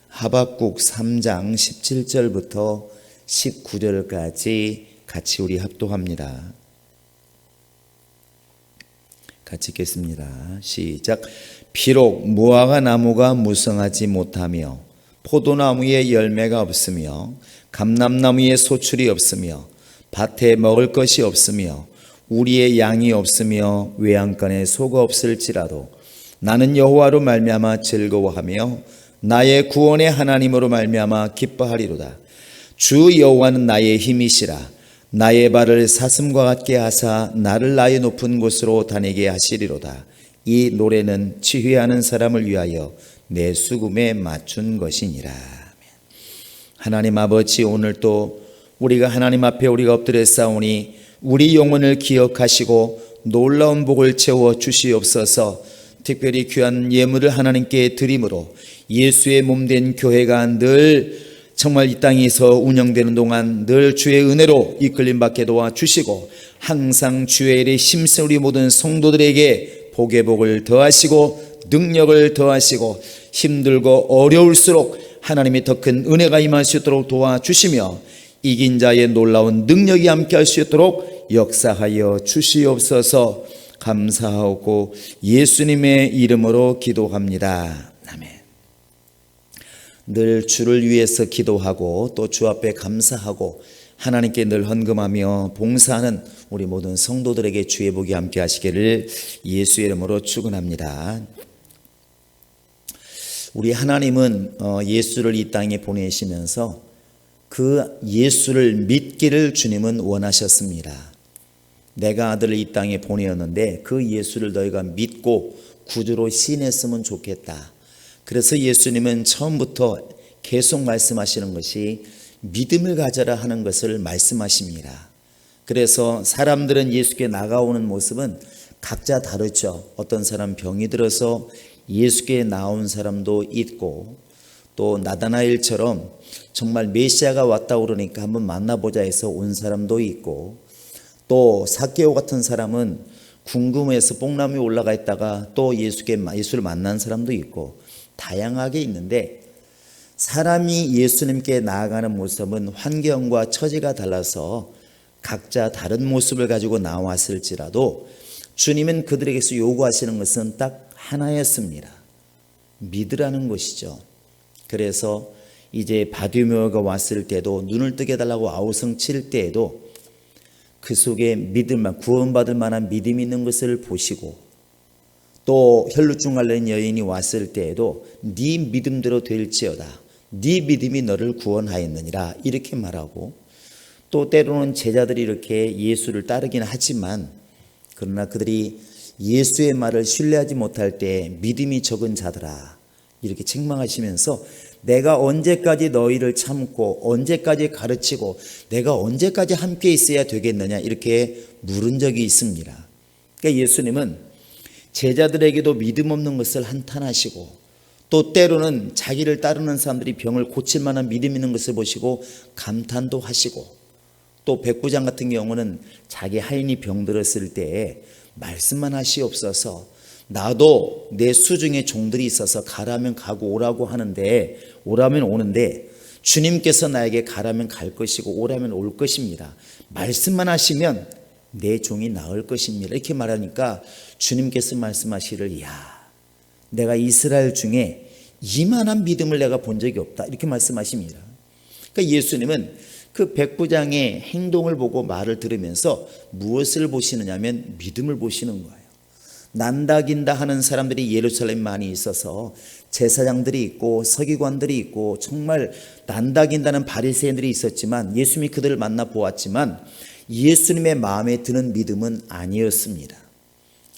하박국 3장 17절부터 19절까지 같이 우리 합독합니다. 같이 읽겠습니다. 시작. 비록 무화과 나무가 무성하지 못하며 포도나무에 열매가 없으며 감람나무에 소출이 없으며 밭에 먹을 것이 없으며 우리의 양이 없으며 외양간에 소가 없을지라도 나는 여호와로 말미암아 즐거워하며 나의 구원의 하나님으로 말미암아 기뻐하리로다. 주 여호와는 나의 힘이시라. 나의 발을 사슴과 같게 하사 나를 나의 높은 곳으로 다니게 하시리로다. 이 노래는 지휘하는 사람을 위하여 내 수금에 맞춘 것이니라. 하나님 아버지, 오늘 또 우리가 하나님 앞에 우리가 엎드려 싸우니 우리 영혼을 기억하시고 놀라운 복을 채워 주시옵소서. 특별히 귀한 예물을 하나님께 드림으로 예수의 몸된 교회가 늘 정말 이 땅에서 운영되는 동안 늘 주의 은혜로 이끌림 받게 도와주시고 항상 주의 일에 힘쓰는 우리 모든 성도들에게 복의 복을 더하시고 능력을 더하시고 힘들고 어려울수록 하나님의 더 큰 은혜가 임할 수 있도록 도와주시며 이긴 자의 놀라운 능력이 함께 할 수 있도록 역사하여 주시옵소서. 감사하고 예수님의 이름으로 기도합니다. 아멘. 늘 주를 위해서 기도하고 또 주 앞에 감사하고 하나님께 늘 헌금하며 봉사하는 우리 모든 성도들에게 주의 복이 함께 하시기를 예수의 이름으로 축원합니다. 우리 하나님은 예수를 이 땅에 보내시면서 그 예수를 믿기를 주님은 원하셨습니다. 내가 아들을 이 땅에 보내었는데 그 예수를 너희가 믿고 구주로 시인했으면 좋겠다. 그래서 예수님은 처음부터 계속 말씀하시는 것이 믿음을 가져라 하는 것을 말씀하십니다. 그래서 사람들은 예수께 나가오는 모습은 각자 다르죠. 어떤 사람 병이 들어서 예수께 나온 사람도 있고 또 나다나엘처럼 정말 메시아가 왔다고 그러니까 한번 만나보자 해서 온 사람도 있고 또 삭개오 같은 사람은 궁금해서 뽕나무에 올라가 있다가 또 예수를 만난 사람도 있고 다양하게 있는데 사람이 예수님께 나아가는 모습은 환경과 처지가 달라서 각자 다른 모습을 가지고 나왔을지라도 주님은 그들에게서 요구하시는 것은 딱 하나였습니다. 믿으라는 것이죠. 그래서 이제 바디메오가 왔을 때도 눈을 뜨게 해달라고 아우성 칠 때에도 그 속에 믿을만 구원받을 만한 믿음이 있는 것을 보시고 또 혈루증 앓는 여인이 왔을 때에도 네 믿음대로 될지어다. 네 믿음이 너를 구원하였느니라 이렇게 말하고 또 때로는 제자들이 이렇게 예수를 따르긴 하지만 그러나 그들이 예수의 말을 신뢰하지 못할 때 믿음이 적은 자들아 이렇게 책망하시면서 내가 언제까지 너희를 참고 언제까지 가르치고 내가 언제까지 함께 있어야 되겠느냐 이렇게 물은 적이 있습니다. 그러니까 예수님은 제자들에게도 믿음 없는 것을 한탄하시고 또 때로는 자기를 따르는 사람들이 병을 고칠 만한 믿음 있는 것을 보시고 감탄도 하시고 또 백부장 같은 경우는 자기 하인이 병들었을 때에 말씀만 하시옵소서 나도 내 수중에 종들이 있어서 가라면 가고 오라고 하는데 오라면 오는데 주님께서 나에게 가라면 갈 것이고 오라면 올 것입니다. 말씀만 하시면 내 종이 나을 것입니다. 이렇게 말하니까 주님께서 말씀하시기를 야 내가 이스라엘 중에 이만한 믿음을 내가 본 적이 없다 이렇게 말씀하십니다. 그러니까 예수님은 그 백부장의 행동을 보고 말을 들으면서 무엇을 보시느냐 하면 믿음을 보시는 거예요. 난다긴다 하는 사람들이 예루살렘에 많이 있어서 제사장들이 있고 서기관들이 있고 정말 난다긴다는 바리새인들이 있었지만 예수님이 그들을 만나 보았지만 예수님의 마음에 드는 믿음은 아니었습니다.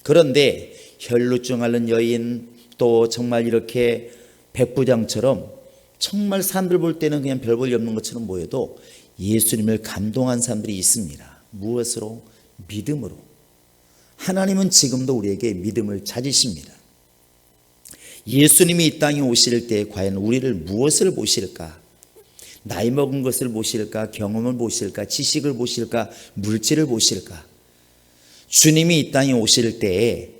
그런데 혈루증 앓는 여인 또 정말 이렇게 백부장처럼 정말 사람들 볼 때는 그냥 별 볼일 없는 것처럼 보여도 예수님을 감동한 사람들이 있습니다. 무엇으로? 믿음으로. 하나님은 지금도 우리에게 믿음을 찾으십니다. 예수님이 이 땅에 오실 때 과연 우리를 무엇을 보실까? 나이 먹은 것을 보실까? 경험을 보실까? 지식을 보실까? 물질을 보실까? 주님이 이 땅에 오실 때에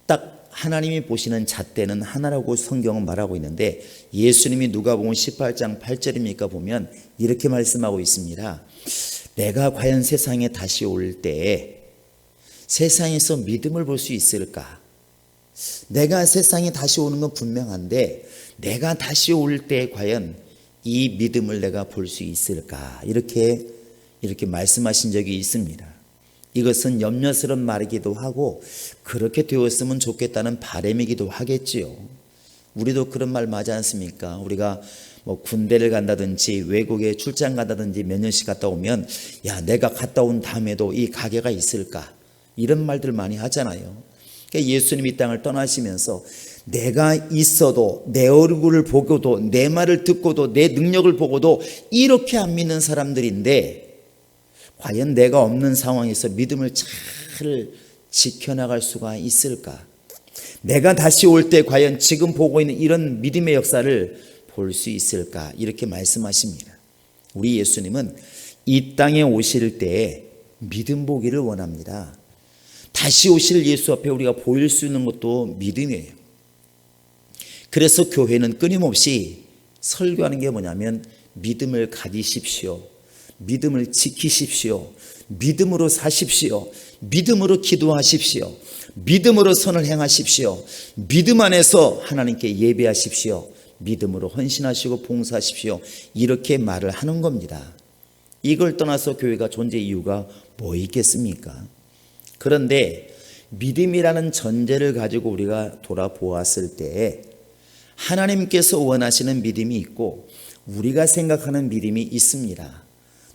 딱 하나님이 보시는 잣대는 하나라고 성경은 말하고 있는데, 예수님이 누가복음 18장 8절입니까 보면 이렇게 말씀하고 있습니다. 내가 과연 세상에 다시 올 때에 세상에서 믿음을 볼 수 있을까? 내가 세상에 다시 오는 건 분명한데 내가 다시 올 때 과연 이 믿음을 내가 볼 수 있을까? 이렇게 말씀하신 적이 있습니다. 이것은 염려스러운 말이기도 하고 그렇게 되었으면 좋겠다는 바람이기도 하겠지요. 우리도 그런 말 맞지 않습니까? 우리가 뭐 군대를 간다든지 외국에 출장 간다든지 몇 년씩 갔다 오면 야, 내가 갔다 온 다음에도 이 가게가 있을까? 이런 말들 많이 하잖아요. 그러니까 예수님이 이 땅을 떠나시면서 내가 있어도 내 얼굴을 보고도 내 말을 듣고도 내 능력을 보고도 이렇게 안 믿는 사람들인데 과연 내가 없는 상황에서 믿음을 잘 지켜나갈 수가 있을까? 내가 다시 올 때 과연 지금 보고 있는 이런 믿음의 역사를 볼 수 있을까? 이렇게 말씀하십니다. 우리 예수님은 이 땅에 오실 때 믿음 보기를 원합니다. 다시 오실 예수 앞에 우리가 보일 수 있는 것도 믿음이에요. 그래서 교회는 끊임없이 설교하는 게 뭐냐면 믿음을 가지십시오. 믿음을 지키십시오. 믿음으로 사십시오. 믿음으로 기도하십시오. 믿음으로 선을 행하십시오. 믿음 안에서 하나님께 예배하십시오. 믿음으로 헌신하시고 봉사하십시오. 이렇게 말을 하는 겁니다. 이걸 떠나서 교회가 존재 이유가 뭐 있겠습니까? 그런데 믿음이라는 전제를 가지고 우리가 돌아보았을 때 하나님께서 원하시는 믿음이 있고 우리가 생각하는 믿음이 있습니다.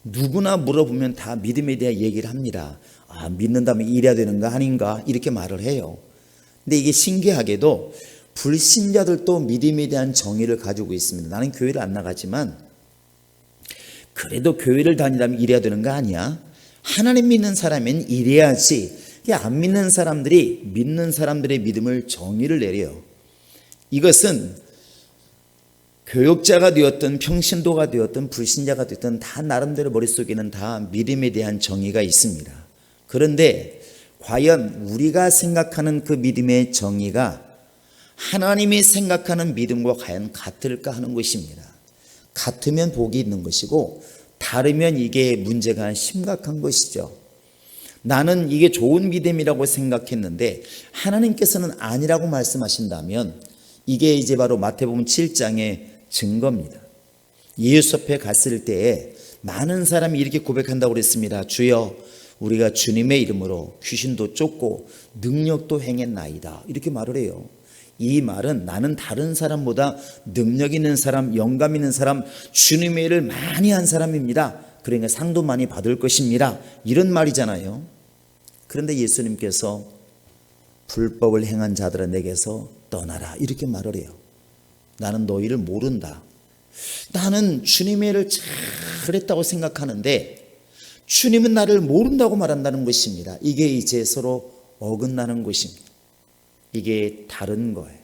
누구나 물어보면 다 믿음에 대한 얘기를 합니다. 아, 믿는다면 이래야 되는 거 아닌가? 이렇게 말을 해요. 근데 이게 신기하게도 불신자들도 믿음에 대한 정의를 가지고 있습니다. 나는 교회를 안 나가지만 그래도 교회를 다니려면 이래야 되는 거 아니야? 하나님 믿는 사람은 이래야지. 안 믿는 사람들이 믿는 사람들의 믿음을 정의를 내려요. 이것은 교역자가 되었든 평신도가 되었든 불신자가 되었든 다 나름대로 머릿속에는 다 믿음에 대한 정의가 있습니다. 그런데 과연 우리가 생각하는 그 믿음의 정의가 하나님이 생각하는 믿음과 과연 같을까 하는 것입니다. 같으면 복이 있는 것이고 다르면 이게 문제가 심각한 것이죠. 나는 이게 좋은 믿음이라고 생각했는데 하나님께서는 아니라고 말씀하신다면 이게 이제 바로 마태복음 7장의 증거입니다. 예수 앞에 갔을 때에 많은 사람이 이렇게 고백한다고 그랬습니다. 주여, 우리가 주님의 이름으로 귀신도 쫓고 능력도 행했나이다. 이렇게 말을 해요. 이 말은 나는 다른 사람보다 능력 있는 사람, 영감 있는 사람, 주님의 일을 많이 한 사람입니다. 그러니까 상도 많이 받을 것입니다. 이런 말이잖아요. 그런데 예수님께서 불법을 행한 자들은 내게서 떠나라. 이렇게 말을 해요. 나는 너희를 모른다. 나는 주님의 일을 잘했다고 생각하는데 주님은 나를 모른다고 말한다는 것입니다. 이게 이제 서로 어긋나는 것입니다. 이게 다른 거예요.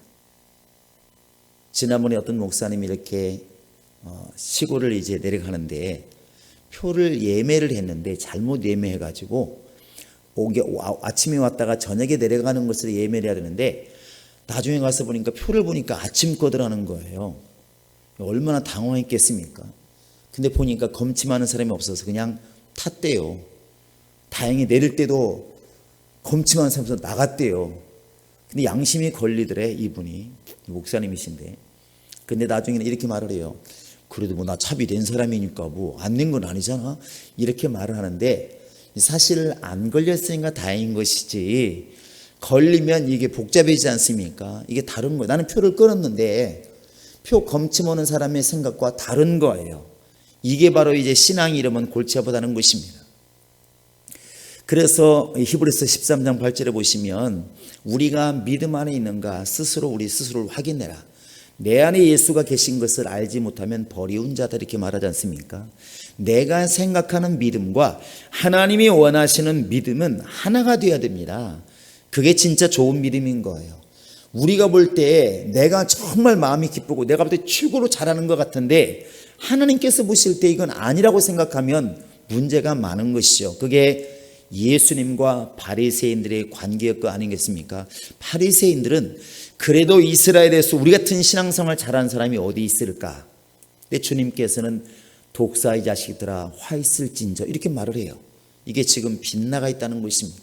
지난번에 어떤 목사님이 이렇게 시골을 이제 내려가는데 표를 예매를 했는데 잘못 예매해가지고 아침에 왔다가 저녁에 내려가는 것을 예매를 해야 되는데 나중에 가서 보니까 표를 보니까 아침 거더라는 거예요. 얼마나 당황했겠습니까? 근데 보니까 검침하는 사람이 없어서 그냥 탔대요. 다행히 내릴 때도 검침하는 사람이 없어서 나갔대요. 근데 양심이 걸리더래, 이분이. 목사님이신데. 근데 나중에는 이렇게 말을 해요. 그래도 뭐 나 차비 낸 사람이니까 뭐 안 낸 건 아니잖아. 이렇게 말을 하는데 사실 안 걸렸으니까 다행인 것이지 걸리면 이게 복잡해지지 않습니까? 이게 다른 거예요. 나는 표를 끊었는데 표 검침 오는 사람의 생각과 다른 거예요. 이게 바로 이제 신앙의 이름은 골치 아프다는 것입니다. 그래서 히브리서 13장 8절에 보시면 우리가 믿음 안에 있는가 우리 스스로를 확인해라. 내 안에 예수가 계신 것을 알지 못하면 버리운 자다 이렇게 말하지 않습니까? 내가 생각하는 믿음과 하나님이 원하시는 믿음은 하나가 되어야 됩니다. 그게 진짜 좋은 믿음인 거예요. 우리가 볼 때 내가 정말 마음이 기쁘고 내가 볼 때 최고로 잘하는 것 같은데 하나님께서 보실 때 이건 아니라고 생각하면 문제가 많은 것이죠. 그게 예수님과 바리새인들의 관계였고 아니겠습니까? 바리새인들은 그래도 이스라엘에서 우리 같은 신앙생활 잘하는 사람이 어디 있을까? 근데 주님께서는 독사의 자식들아 화 있을진저 이렇게 말을 해요. 이게 지금 빗나가 있다는 것입니다.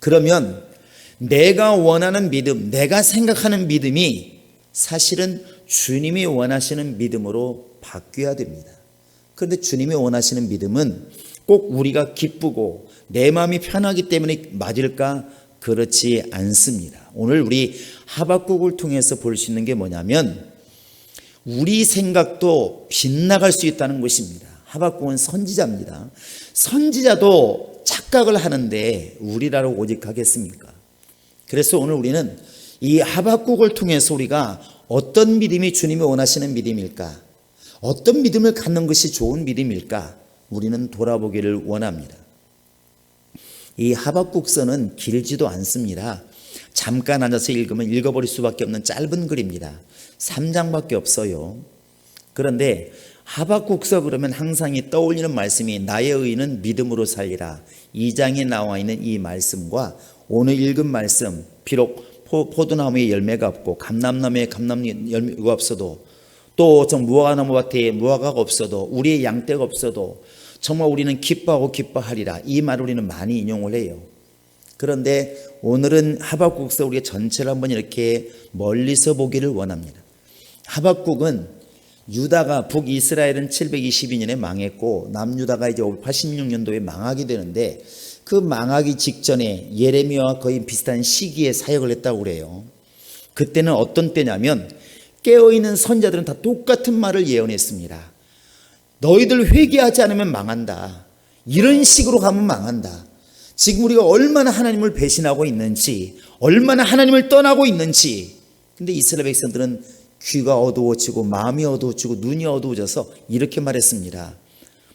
그러면 내가 원하는 믿음, 내가 생각하는 믿음이 사실은 주님이 원하시는 믿음으로 바뀌어야 됩니다. 그런데 주님이 원하시는 믿음은 꼭 우리가 기쁘고 내 마음이 편하기 때문에 맞을까? 그렇지 않습니다. 오늘 우리 하박국을 통해서 볼 수 있는 게 뭐냐면 우리 생각도 빗나갈 수 있다는 것입니다. 하박국은 선지자입니다. 선지자도 착각을 하는데 우리라로 오직 하겠습니까? 그래서 오늘 우리는 이 하박국을 통해서 우리가 어떤 믿음이 주님이 원하시는 믿음일까? 어떤 믿음을 갖는 것이 좋은 믿음일까? 우리는 돌아보기를 원합니다. 이 하박국서는 길지도 않습니다. 잠깐 앉아서 읽으면 읽어버릴 수밖에 없는 짧은 글입니다. 3장밖에 없어요. 그런데 하박국서 그러면 항상 떠올리는 말씀이 나의 의인은 믿음으로 살리라. 2장에 나와 있는 이 말씀과 오늘 읽은 말씀, 비록 포도나무에 열매가 없고 감람나무에 감람 열매가 없어도 또 무화과나무 밭에 무화과가 없어도 우리의 양떼가 없어도 정말 우리는 기뻐하고 기뻐하리라. 이 말을 우리는 많이 인용을 해요. 그런데 오늘은 하박국서 우리가 전체를 한번 이렇게 멀리서 보기를 원합니다. 하박국은 유다가 북이스라엘은 722년에 망했고 남유다가 이제 86년도에 망하게 되는데 그 망하기 직전에 예레미야와 거의 비슷한 시기에 사역을 했다고 그래요. 그때는 어떤 때냐면 깨어있는 선자들은 다 똑같은 말을 예언했습니다. 너희들 회개하지 않으면 망한다. 이런 식으로 가면 망한다. 지금 우리가 얼마나 하나님을 배신하고 있는지, 얼마나 하나님을 떠나고 있는지. 근데 이스라엘 백성들은 귀가 어두워지고 마음이 어두워지고 눈이 어두워져서 이렇게 말했습니다.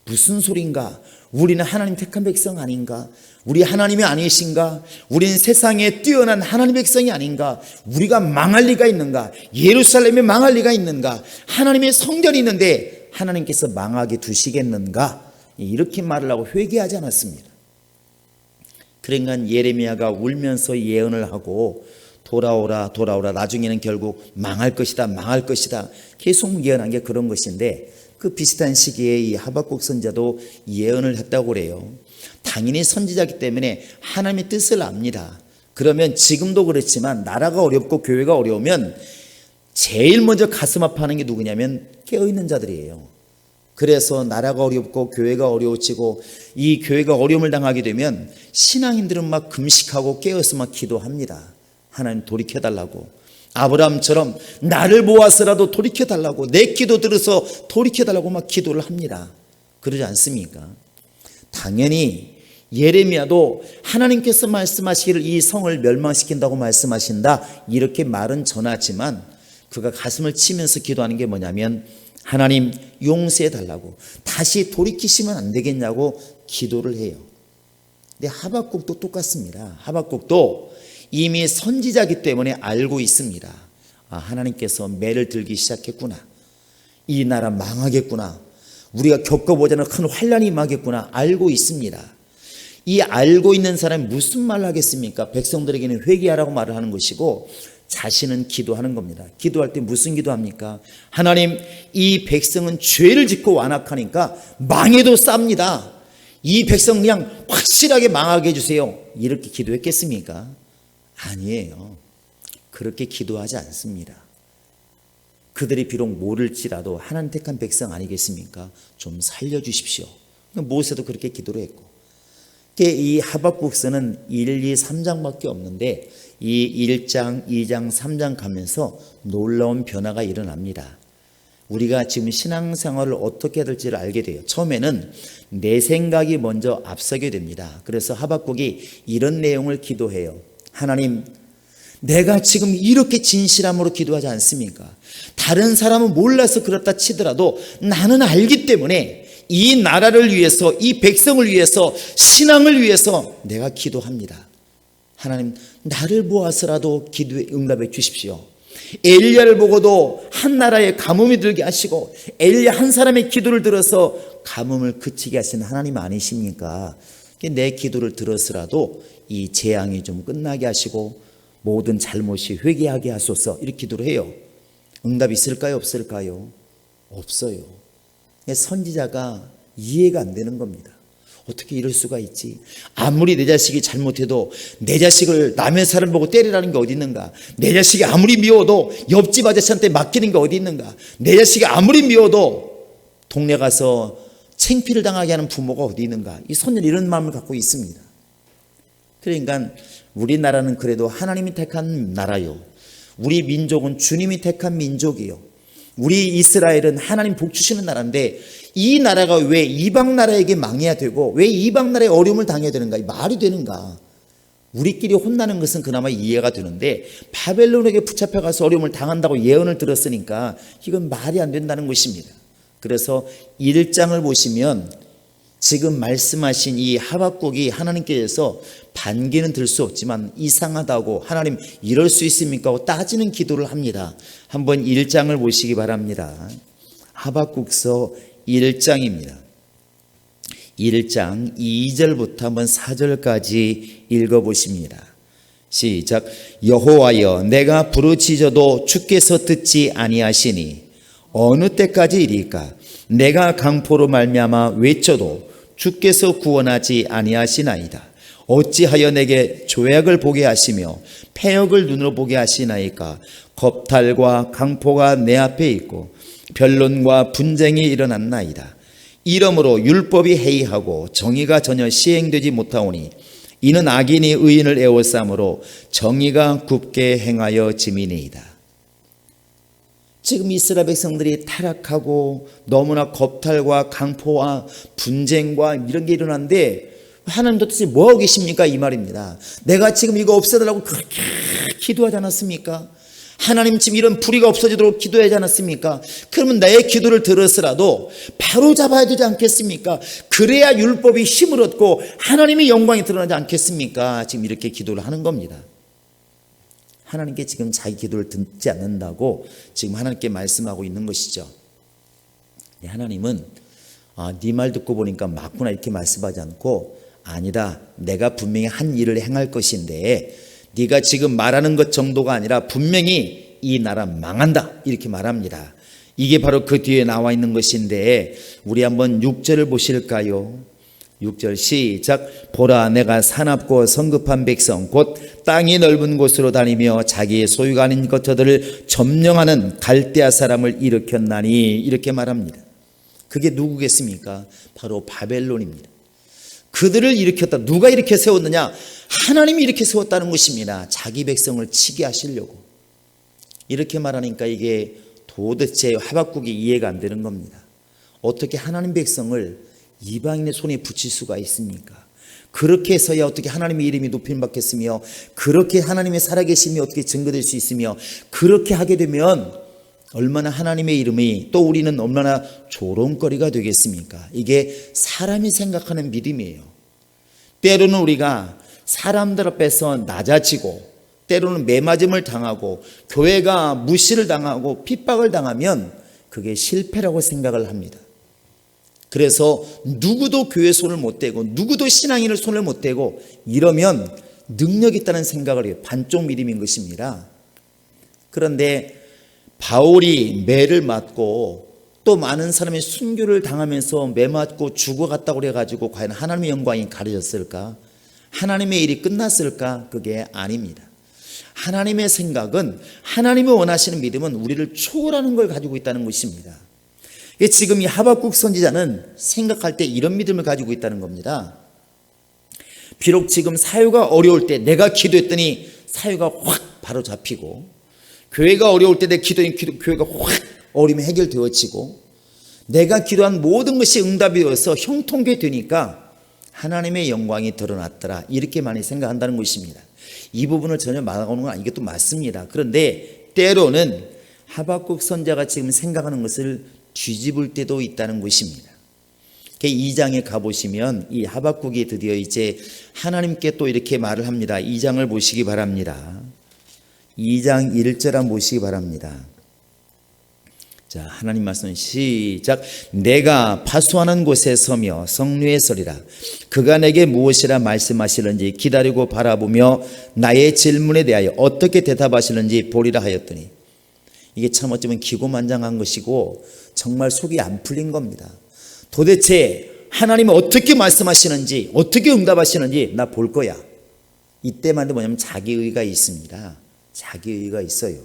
무슨 소린가? 우리는 하나님 택한 백성 아닌가? 우리 하나님이 아니신가? 우리는 세상에 뛰어난 하나님 백성이 아닌가? 우리가 망할 리가 있는가? 예루살렘이 망할 리가 있는가? 하나님의 성전이 있는데 하나님께서 망하게 두시겠는가? 이렇게 말을 하고 회개하지 않았습니다. 그러니까 예레미야가 울면서 예언을 하고 돌아오라 돌아오라 나중에는 결국 망할 것이다 망할 것이다 계속 예언한 게 그런 것인데 그 비슷한 시기에 이 하박국 선지자도 예언을 했다고 그래요. 당연히 선지자이기 때문에 하나님의 뜻을 압니다. 그러면 지금도 그렇지만 나라가 어렵고 교회가 어려우면 제일 먼저 가슴 아파하는 게 누구냐면 깨어있는 자들이에요. 그래서 나라가 어렵고 교회가 어려워지고 이 교회가 어려움을 당하게 되면 신앙인들은 막 금식하고 깨어서 막 기도합니다. 하나님 돌이켜달라고. 아브라함처럼 나를 모아서라도 돌이켜달라고 내 기도 들어서 돌이켜달라고 막 기도를 합니다. 그러지 않습니까? 당연히 예레미야도 하나님께서 말씀하시기를 이 성을 멸망시킨다고 말씀하신다 이렇게 말은 전하지만 그가 가슴을 치면서 기도하는 게 뭐냐면 하나님 용서해달라고 다시 돌이키시면 안 되겠냐고 기도를 해요. 근데 하박국도 똑같습니다. 하박국도 이미 선지자이기 때문에 알고 있습니다. 아, 하나님께서 매를 들기 시작했구나. 이 나라 망하겠구나. 우리가 겪어보지 않은 큰 환란이 임하겠구나. 알고 있습니다. 이 알고 있는 사람이 무슨 말을 하겠습니까? 백성들에게는 회개하라고 말을 하는 것이고 자신은 기도하는 겁니다. 기도할 때 무슨 기도합니까? 하나님, 이 백성은 죄를 짓고 완악하니까 망해도 쌉니다. 이 백성 그냥 확실하게 망하게 해주세요. 이렇게 기도했겠습니까? 아니에요. 그렇게 기도하지 않습니다. 그들이 비록 모를지라도 하나님 택한 백성 아니겠습니까? 좀 살려주십시오. 모세도 그렇게 기도를 했고 이 하박국서는 1, 2, 3장밖에 없는데 이 1장, 2장, 3장 가면서 놀라운 변화가 일어납니다. 우리가 지금 신앙생활을 어떻게 해야 될지를 알게 돼요. 처음에는 내 생각이 먼저 앞서게 됩니다. 그래서 하박국이 이런 내용을 기도해요. 하나님, 내가 지금 이렇게 진실함으로 기도하지 않습니까? 다른 사람은 몰라서 그렇다 치더라도 나는 알기 때문에 이 나라를 위해서, 이 백성을 위해서, 신앙을 위해서 내가 기도합니다. 하나님, 나를 모아서라도 기도에 응답해 주십시오. 엘리야를 보고도 한 나라에 가뭄이 들게 하시고 엘리야 한 사람의 기도를 들어서 가뭄을 그치게 하신 하나님 아니십니까? 내 기도를 들었으라도 이 재앙이 좀 끝나게 하시고 모든 잘못이 회개하게 하소서, 이렇게 기도를 해요. 응답이 있을까요? 없을까요? 없어요. 선지자가 이해가 안 되는 겁니다. 어떻게 이럴 수가 있지? 아무리 내 자식이 잘못해도 내 자식을 남의 사람 보고 때리라는 게 어디 있는가? 내 자식이 아무리 미워도 옆집 아저씨한테 맡기는 게 어디 있는가? 내 자식이 아무리 미워도 동네 가서 창피를 당하게 하는 부모가 어디 있는가? 이 선녀는 이런 마음을 갖고 있습니다. 그러니까 우리나라는 그래도 하나님이 택한 나라요. 우리 민족은 주님이 택한 민족이요. 우리 이스라엘은 하나님 복 주시는 나라인데 이 나라가 왜 이방 나라에게 망해야 되고 왜 이방 나라에 어려움을 당해야 되는가? 말이 되는가? 우리끼리 혼나는 것은 그나마 이해가 되는데 바벨론에게 붙잡혀가서 어려움을 당한다고 예언을 들었으니까 이건 말이 안 된다는 것입니다. 그래서 1장을 보시면 지금 말씀하신 이 하박국이 하나님께서 반기는 들 수 없지만 이상하다고, 하나님 이럴 수 있습니까? 하고 따지는 기도를 합니다. 한번 1장을 보시기 바랍니다. 하박국서 1장입니다. 1장 2절부터 한번 4절까지 읽어보십니다. 시작. 여호와여, 내가 부르짖어도 주께서 듣지 아니하시니 어느 때까지 이리까? 내가 강포로 말미암아 외쳐도 주께서 구원하지 아니하시나이다. 어찌하여 내게 조약을 보게 하시며 패역을 눈으로 보게 하시나이까? 겁탈과 강포가 내 앞에 있고 변론과 분쟁이 일어났나이다. 이러므로 율법이 해이하고 정의가 전혀 시행되지 못하오니 이는 악인이 의인을 애워싸므로 정의가 굽게 행하여 짐이니이다. 지금 이스라엘 백성들이 타락하고 너무나 겁탈과 강포와 분쟁과 이런 게 일어났는데 하나님 도대체 뭐하고 계십니까? 이 말입니다. 내가 지금 이거 없애달라고 그렇게 기도하지 않았습니까? 하나님 지금 이런 불의가 없어지도록 기도하지 않았습니까? 그러면 나의 기도를 들었으라도 바로 잡아야 되지 않겠습니까? 그래야 율법이 힘을 얻고 하나님의 영광이 드러나지 않겠습니까? 지금 이렇게 기도를 하는 겁니다. 하나님께 지금 자기 기도를 듣지 않는다고 지금 하나님께 말씀하고 있는 것이죠. 하나님은 네 말 듣고 보니까 맞구나 이렇게 말씀하지 않고, 아니다, 내가 분명히 한 일을 행할 것인데 네가 지금 말하는 것 정도가 아니라 분명히 이 나라 망한다 이렇게 말합니다. 이게 바로 그 뒤에 나와 있는 것인데 우리 한번 6절을 보실까요? 6절 시작. 보라, 내가 사납고 성급한 백성 곧 땅이 넓은 곳으로 다니며 자기의 소유가 아닌 것들을 점령하는 갈대아 사람을 일으켰나니, 이렇게 말합니다. 그게 누구겠습니까? 바로 바벨론입니다. 그들을 일으켰다. 누가 이렇게 세웠느냐? 하나님이 이렇게 세웠다는 것입니다. 자기 백성을 치게 하시려고. 이렇게 말하니까 이게 도대체 하박국이 이해가 안 되는 겁니다. 어떻게 하나님 백성을 이방인의 손에 붙일 수가 있습니까? 그렇게 해서야 어떻게 하나님의 이름이 높임 받겠으며 그렇게 하나님의 살아계심이 어떻게 증거될 수 있으며 그렇게 하게 되면 얼마나 하나님의 이름이 또 우리는 얼마나 조롱거리가 되겠습니까? 이게 사람이 생각하는 믿음이에요. 때로는 우리가 사람들 앞에서 낮아지고 때로는 매맞음을 당하고 교회가 무시를 당하고 핍박을 당하면 그게 실패라고 생각을 합니다. 그래서 누구도 교회 손을 못 대고 누구도 신앙인을 손을 못 대고 이러면 능력 있다는 생각을 해요. 반쪽 믿음인 것입니다. 그런데 바울이 매를 맞고 또 많은 사람이 순교를 당하면서 매 맞고 죽어갔다고 그래가지고 과연 하나님의 영광이 가려졌을까? 하나님의 일이 끝났을까? 그게 아닙니다. 하나님의 생각은, 하나님이 원하시는 믿음은 우리를 초월하는 걸 가지고 있다는 것입니다. 지금 이 하박국 선지자는 생각할 때 이런 믿음을 가지고 있다는 겁니다. 비록 지금 사유가 어려울 때 내가 기도했더니 사유가 확 바로 잡히고, 교회가 어려울 때 내 기도했더니 교회가 확 어려움이 해결되어지고, 내가 기도한 모든 것이 응답이 되어서 형통케 되니까 하나님의 영광이 드러났더라, 이렇게 많이 생각한다는 것입니다. 이 부분을 전혀 말하고는 건 이것도 맞습니다. 그런데 때로는 하박국 선지자가 지금 생각하는 것을 뒤집을 때도 있다는 것입니다. 2장에 가보시면 이 하박국이 드디어 이제 하나님께 또 이렇게 말을 합니다. 2장을 보시기 바랍니다. 2장 1절 한번 보시기 바랍니다. 자, 하나님 말씀 시작. 내가 파수하는 곳에 서며 성류에 서리라. 그가 내게 무엇이라 말씀하시는지 기다리고 바라보며 나의 질문에 대하여 어떻게 대답하시는지 보리라 하였더니, 이게 참 어쩌면 기고만장한 것이고 정말 속이 안 풀린 겁니다. 도대체 하나님은 어떻게 말씀하시는지, 어떻게 응답하시는지 나 볼 거야. 이때만 뭐냐면 자기의가 있습니다. 자기의가 있어요.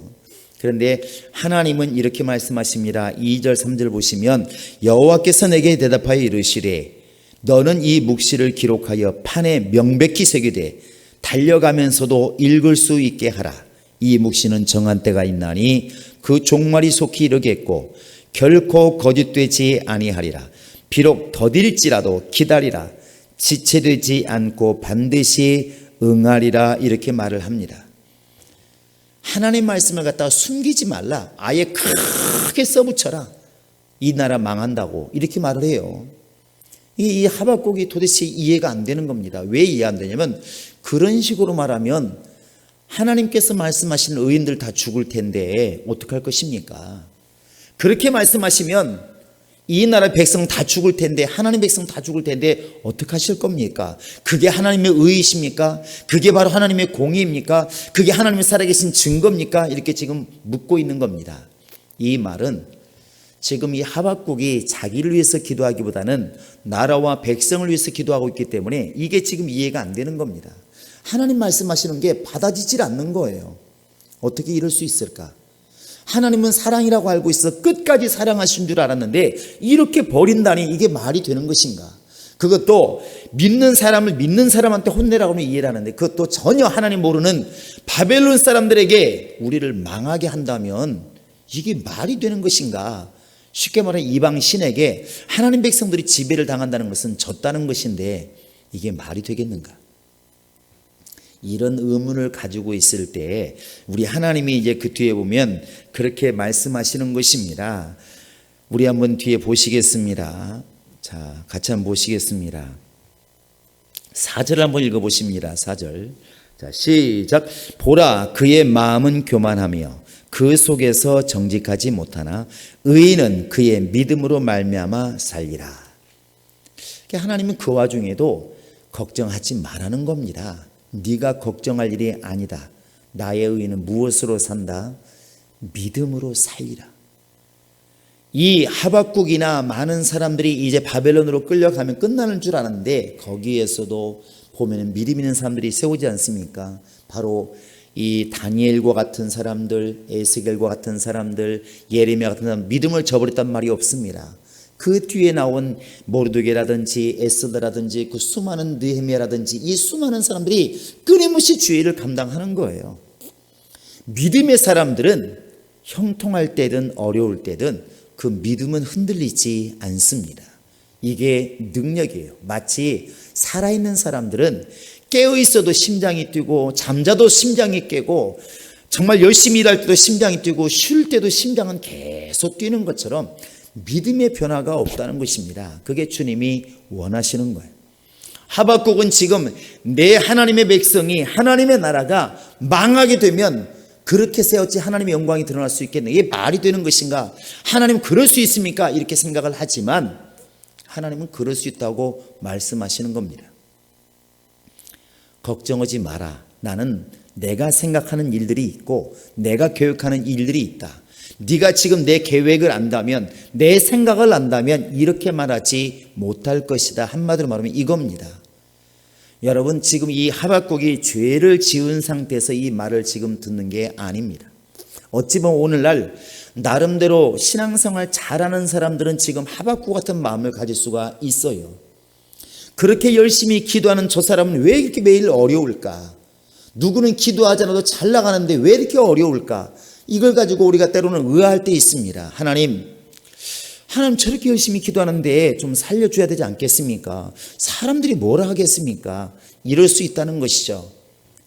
그런데 하나님은 이렇게 말씀하십니다. 2절 3절 보시면 여호와께서 내게 대답하여 이르시되 너는 이 묵시를 기록하여 판에 명백히 새기되 달려가면서도 읽을 수 있게 하라. 이 묵시는 정한 때가 있나니 그 종말이 속히 이르겠고 결코 거짓되지 아니하리라. 비록 더딜지라도 기다리라. 지체되지 않고 반드시 응하리라. 이렇게 말을 합니다. 하나님 말씀을 갖다가 숨기지 말라. 아예 크게 써붙여라. 이 나라 망한다고 이렇게 말을 해요. 이 하박국이 도대체 이해가 안 되는 겁니다. 왜 이해 안 되냐면 그런 식으로 말하면 하나님께서 말씀하신 의인들 다 죽을 텐데 어떡할 것입니까? 그렇게 말씀하시면 이 나라 백성 다 죽을 텐데, 하나님 백성 다 죽을 텐데 어떡하실 겁니까? 그게 하나님의 의이십니까? 그게 바로 하나님의 공의입니까? 그게 하나님의 살아계신 증거입니까? 이렇게 지금 묻고 있는 겁니다. 이 말은 지금 이 하박국이 자기를 위해서 기도하기보다는 나라와 백성을 위해서 기도하고 있기 때문에 이게 지금 이해가 안 되는 겁니다. 하나님 말씀하시는 게 받아지질 않는 거예요. 어떻게 이럴 수 있을까? 하나님은 사랑이라고 알고 있어 끝까지 사랑하신 줄 알았는데 이렇게 버린다니 이게 말이 되는 것인가? 그것도 믿는 사람을 믿는 사람한테 혼내라고 하면 이해를 하는데 그것도 전혀 하나님 모르는 바벨론 사람들에게 우리를 망하게 한다면 이게 말이 되는 것인가? 쉽게 말하면 이방 신에게 하나님 백성들이 지배를 당한다는 것은 졌다는 것인데 이게 말이 되겠는가? 이런 의문을 가지고 있을 때 우리 하나님이 이제 그 뒤에 보면 그렇게 말씀하시는 것입니다. 우리 한번 뒤에 보시겠습니다. 자, 같이 한번 보시겠습니다. 4절 한번 읽어보십니다. 4절. 자, 시작. 보라, 그의 마음은 교만하며 그 속에서 정직하지 못하나 의인은 그의 믿음으로 말미암아 살리라. 하나님은 그 와중에도 걱정하지 말라는 겁니다. 네가 걱정할 일이 아니다. 나의 의인은 무엇으로 산다? 믿음으로 살리라. 이 하박국이나 많은 사람들이 이제 바벨론으로 끌려가면 끝나는 줄 알았는데 거기에서도 보면 믿음 있는 사람들이 세우지 않습니까? 바로 이 다니엘과 같은 사람들, 에스겔과 같은 사람들, 예레미야 같은 사람, 믿음을 저버렸단 말이 없습니다. 그 뒤에 나온 모르드게라든지 에스더라든지 그 수많은 느헤미야라든지 이 수많은 사람들이 끊임없이 주의를 감당하는 거예요. 믿음의 사람들은 형통할 때든 어려울 때든 그 믿음은 흔들리지 않습니다. 이게 능력이에요. 마치 살아있는 사람들은 깨어있어도 심장이 뛰고 잠자도 심장이 깨고 정말 열심히 일할 때도 심장이 뛰고 쉴 때도 심장은 계속 뛰는 것처럼 믿음의 변화가 없다는 것입니다. 그게 주님이 원하시는 거예요. 하박국은 지금 내 하나님의 백성이 하나님의 나라가 망하게 되면 그렇게 세웠지 하나님의 영광이 드러날 수 있겠네. 이게 말이 되는 것인가? 하나님은 그럴 수 있습니까? 이렇게 생각을 하지만 하나님은 그럴 수 있다고 말씀하시는 겁니다. 걱정하지 마라. 나는 내가 생각하는 일들이 있고 내가 계획하는 일들이 있다. 네가 지금 내 계획을 안다면 내 생각을 안다면 이렇게 말하지 못할 것이다. 한마디로 말하면 이겁니다. 여러분 지금 이 하박국이 죄를 지은 상태에서 이 말을 지금 듣는 게 아닙니다. 어찌 보면 오늘날 나름대로 신앙생활 잘하는 사람들은 지금 하박국 같은 마음을 가질 수가 있어요. 그렇게 열심히 기도하는 저 사람은 왜 이렇게 매일 어려울까? 누구는 기도하지 않아도 잘 나가는데 왜 이렇게 어려울까? 이걸 가지고 우리가 때로는 의아할 때 있습니다. 하나님 저렇게 열심히 기도하는데 좀 살려줘야 되지 않겠습니까? 사람들이 뭐라 하겠습니까? 이럴 수 있다는 것이죠.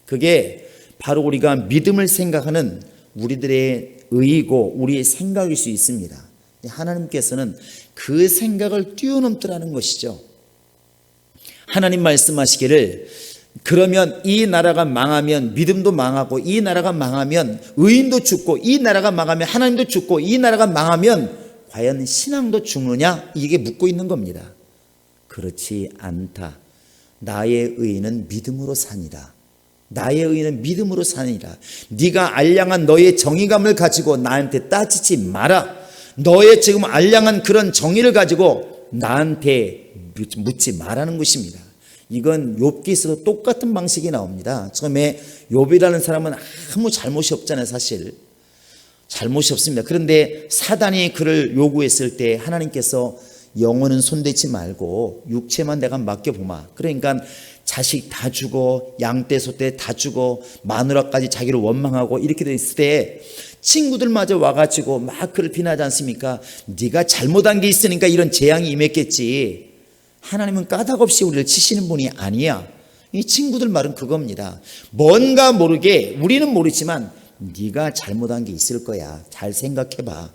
그게 바로 우리가 믿음을 생각하는 우리들의 의이고 우리의 생각일 수 있습니다. 하나님께서는 그 생각을 뛰어넘더라는 것이죠. 하나님 말씀하시기를 그러면 이 나라가 망하면 믿음도 망하고, 이 나라가 망하면 의인도 죽고, 이 나라가 망하면 하나님도 죽고, 이 나라가 망하면 과연 신앙도 죽느냐? 이게 묻고 있는 겁니다. 그렇지 않다. 나의 의인은 믿음으로 사니라. 나의 의인은 믿음으로 사니라. 네가 알량한 너의 정의감을 가지고 나한테 따지지 마라. 너의 지금 알량한 그런 정의를 가지고 나한테 묻지 말라는 것입니다. 이건 욥기에서도 똑같은 방식이 나옵니다. 처음에 욥이라는 사람은 아무 잘못이 없잖아요. 사실 잘못이 없습니다. 그런데 사단이 그를 요구했을 때 하나님께서 영혼은 손대지 말고 육체만 내가 맡겨보마. 그러니까 자식 다 주고 양떼 소떼 다 주고 마누라까지 자기를 원망하고 이렇게 됐을 때 친구들마저 와가지고 막 그를 비난하지 않습니까? 네가 잘못한 게 있으니까 이런 재앙이 임했겠지. 하나님은 까닭없이 우리를 치시는 분이 아니야. 이 친구들 말은 그겁니다. 뭔가 모르게, 우리는 모르지만 네가 잘못한 게 있을 거야. 잘 생각해봐.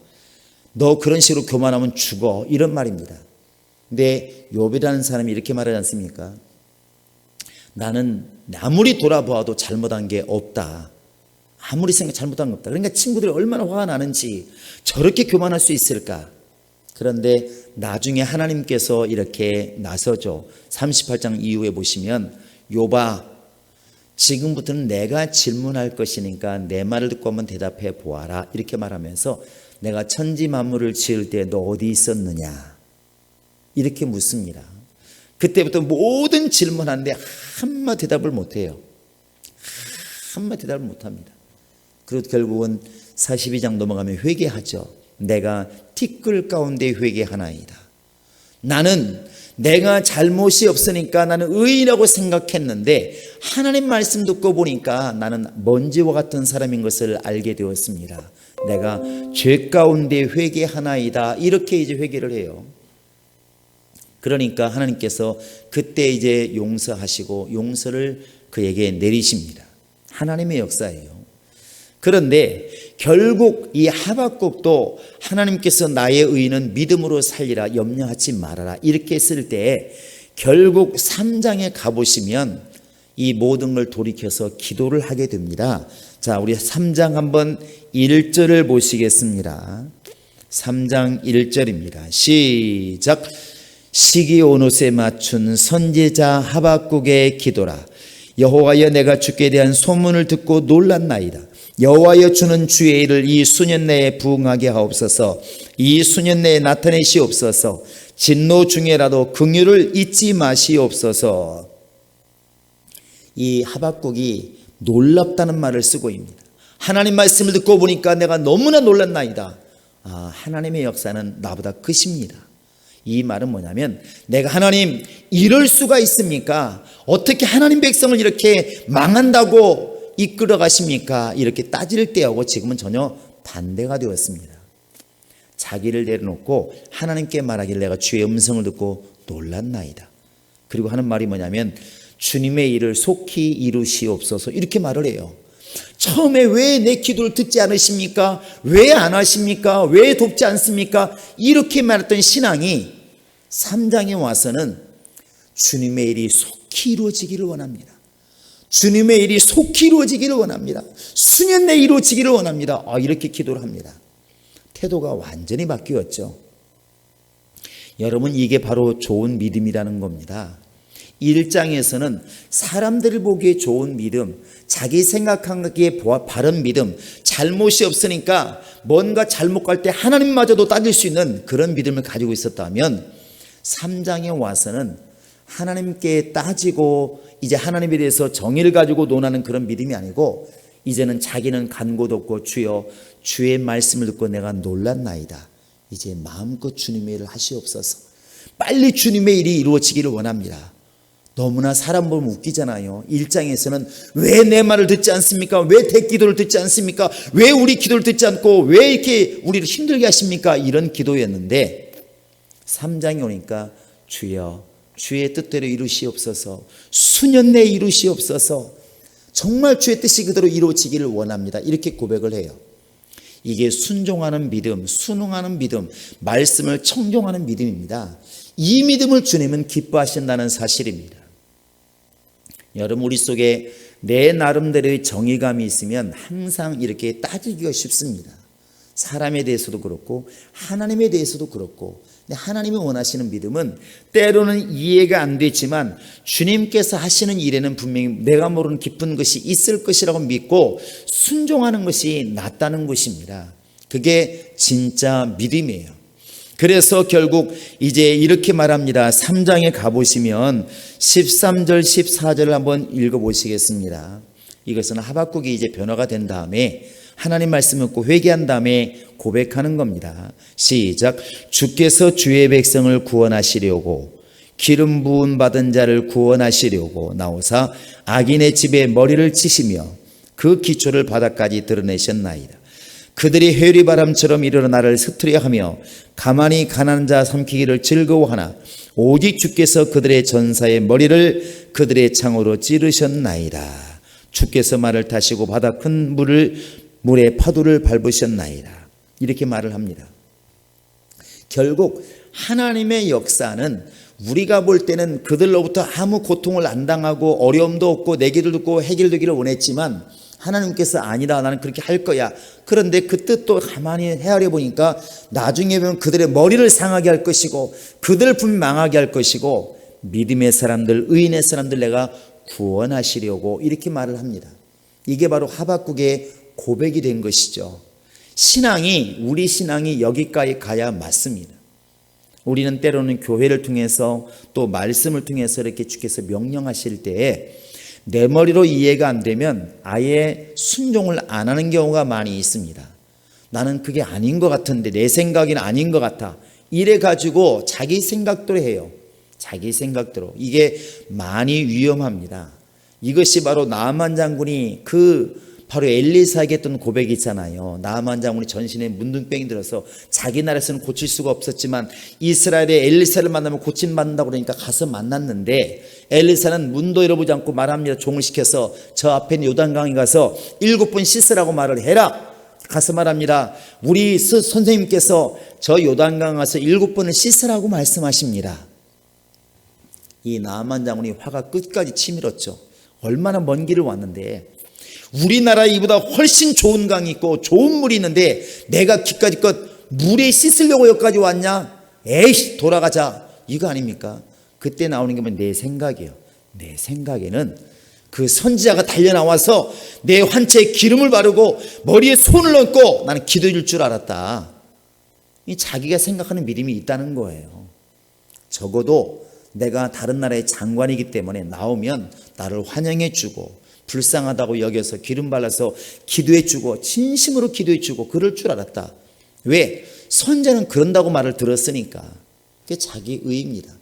너 그런 식으로 교만하면 죽어. 이런 말입니다. 근데 욥이라는 사람이 이렇게 말하지 않습니까? 나는 아무리 돌아보아도 잘못한 게 없다. 아무리 생각 잘못한 게 없다. 그러니까 친구들이 얼마나 화가 나는지 저렇게 교만할 수 있을까? 그런데 나중에 하나님께서 이렇게 나서죠. 38장 이후에 보시면 욥아, 지금부터는 내가 질문할 것이니까 내 말을 듣고 한번 대답해 보아라. 이렇게 말하면서 내가 천지 만물을 지을 때 너 어디 있었느냐? 이렇게 묻습니다. 그때부터 모든 질문하는데 한마디 대답을 못해요. 한마디 대답을 못합니다. 그리고 결국은 42장 넘어가면 회개하죠. 내가 티끌 가운데 회개하나이다. 나는 내가 잘못이 없으니까 나는 의인이라고 생각했는데 하나님 말씀 듣고 보니까 나는 먼지와 같은 사람인 것을 알게 되었습니다. 내가 죄 가운데 회개하나이다. 이렇게 이제 회개를 해요. 그러니까 하나님께서 그때 이제 용서하시고 용서를 그에게 내리십니다. 하나님의 역사예요. 그런데 결국 이 하박국도 하나님께서 나의 의인은 믿음으로 살리라, 염려하지 말아라 이렇게 했을 때 결국 3장에 가보시면 이 모든 걸 돌이켜서 기도를 하게 됩니다. 자, 우리 3장 한번 1절을 보시겠습니다. 3장 1절입니다. 시작. 시기 온옷에 맞춘 선지자 하박국의 기도라. 여호와여, 내가 주께 대한 소문을 듣고 놀랐나이다. 여호와여, 주는 주의 일을 이 수년 내에 부응하게 하옵소서. 이 수년 내에 나타내시옵소서. 진노 중에라도 긍휼을 잊지 마시옵소서. 이 하박국이 놀랍다는 말을 쓰고 있습니다. 하나님 말씀을 듣고 보니까 내가 너무나 놀랐나이다. 하나님의 역사는 나보다 크십니다. 이 말은 뭐냐면, 내가 하나님 이럴 수가 있습니까? 어떻게 하나님 백성을 이렇게 망한다고 이끌어 가십니까? 이렇게 따질 때하고 지금은 전혀 반대가 되었습니다. 자기를 내려놓고 하나님께 말하길 내가 주의 음성을 듣고 놀랐나이다. 그리고 하는 말이 뭐냐면, 주님의 일을 속히 이루시옵소서 이렇게 말을 해요. 처음에 왜 내 기도를 듣지 않으십니까? 왜 안 하십니까? 왜 돕지 않습니까? 이렇게 말했던 신앙이 3장에 와서는 주님의 일이 속히 이루어지기를 원합니다. 주님의 일이 속히 이루어지기를 원합니다. 수년 내에 이루어지기를 원합니다. 이렇게 기도를 합니다. 태도가 완전히 바뀌었죠. 여러분, 이게 바로 좋은 믿음이라는 겁니다. 1장에서는 사람들을 보기에 좋은 믿음, 자기 생각하기에 바른 믿음, 잘못이 없으니까 뭔가 잘못 갈 때 하나님마저도 따질 수 있는 그런 믿음을 가지고 있었다면 3장에 와서는 하나님께 따지고 이제 하나님에 대해서 정의를 가지고 논하는 그런 믿음이 아니고 이제는 자기는 간고도 없고 주여 주의 말씀을 듣고 내가 놀랐나이다. 이제 마음껏 주님의 일을 하시옵소서. 빨리 주님의 일이 이루어지기를 원합니다. 너무나 사람 보면 웃기잖아요. 1장에서는 왜 내 말을 듣지 않습니까? 왜 대기도를 듣지 않습니까? 왜 우리 기도를 듣지 않고 왜 이렇게 우리를 힘들게 하십니까? 이런 기도였는데 3장에 오니까 주여 주의 뜻대로 이루시옵소서. 수년 내에 이루시옵소서. 정말 주의 뜻이 그대로 이루어지기를 원합니다. 이렇게 고백을 해요. 이게 순종하는 믿음, 순응하는 믿음, 말씀을 청종하는 믿음입니다. 이 믿음을 주님은 기뻐하신다는 사실입니다. 여러분, 우리 속에 내 나름대로의 정의감이 있으면 항상 이렇게 따지기가 쉽습니다. 사람에 대해서도 그렇고 하나님에 대해서도 그렇고. 하나님이 원하시는 믿음은 때로는 이해가 안 되지만 주님께서 하시는 일에는 분명히 내가 모르는 깊은 것이 있을 것이라고 믿고 순종하는 것이 낫다는 것입니다. 그게 진짜 믿음이에요. 그래서 결국 이제 이렇게 말합니다. 3장에 가보시면 13절 14절을 한번 읽어보시겠습니다. 이것은 하박국이 이제 변화가 된 다음에 하나님 말씀 듣고 회개한 다음에 고백하는 겁니다. 시작. 주께서 주의 백성을 구원하시려고 기름 부은 받은 자를 구원하시려고 나오사 악인의 집에 머리를 치시며 그 기초를 바닥까지 드러내셨나이다. 그들이 회리바람처럼 이르러 나를 스트려 하며 가만히 가난한 자 삼키기를 즐거워하나 오직 주께서 그들의 전사의 머리를 그들의 창으로 찌르셨나이다. 주께서 말을 타시고 바다 큰 물의 파도를 밟으셨나이다. 이렇게 말을 합니다. 결국 하나님의 역사는 우리가 볼 때는 그들로부터 아무 고통을 안 당하고 어려움도 없고 내기를 듣고 해결되기를 원했지만 하나님께서 아니다, 나는 그렇게 할 거야. 그런데 그 뜻도 가만히 헤아려 보니까 나중에 보면 그들의 머리를 상하게 할 것이고 그들을 분명히 망하게 할 것이고 믿음의 사람들, 의인의 사람들 내가 구원하시려고 이렇게 말을 합니다. 이게 바로 하박국의 고백이 된 것이죠. 우리 신앙이 여기까지 가야 맞습니다. 우리는 때로는 교회를 통해서 또 말씀을 통해서 이렇게 주께서 명령하실 때에 내 머리로 이해가 안 되면 아예 순종을 안 하는 경우가 많이 있습니다. 나는 그게 아닌 것 같은데 내 생각은 아닌 것 같아. 이래 가지고 자기 생각대로 해요. 자기 생각대로. 이게 많이 위험합니다. 이것이 바로 나아만 장군이 바로 엘리사에게 했던 고백이 있잖아요. 나아만 장군이 전신에 문둥병이 들어서 자기 나라에서는 고칠 수가 없었지만 이스라엘의 엘리사를 만나면 고침받는다고 그러니까 가서 만났는데 엘리사는 문도 열어보지 않고 말합니다. 종을 시켜서 저 앞에 있는 요단강에 가서 7번 씻으라고 말을 해라. 가서 말합니다. 우리 선생님께서 저 요단강 가서 7번을 씻으라고 말씀하십니다. 이 나아만 장군이 화가 끝까지 치밀었죠. 얼마나 먼 길을 왔는데 우리나라에 이보다 훨씬 좋은 강이 있고 좋은 물이 있는데 내가 기까지껏 물에 씻으려고 여기까지 왔냐? 에이씨 돌아가자. 이거 아닙니까? 그때 나오는 게 뭐냐? 내 생각이에요. 내 생각에는 그 선지자가 달려나와서 내 환체에 기름을 바르고 머리에 손을 얹고 나는 기도해줄 줄 알았다. 이 자기가 생각하는 믿음이 있다는 거예요. 적어도 내가 다른 나라의 장관이기 때문에 나오면 나를 환영해 주고 불쌍하다고 여겨서 기름 발라서 기도해 주고 진심으로 기도해 주고 그럴 줄 알았다. 왜? 선자는 그런다고 말을 들었으니까. 그게 자기 의입니다.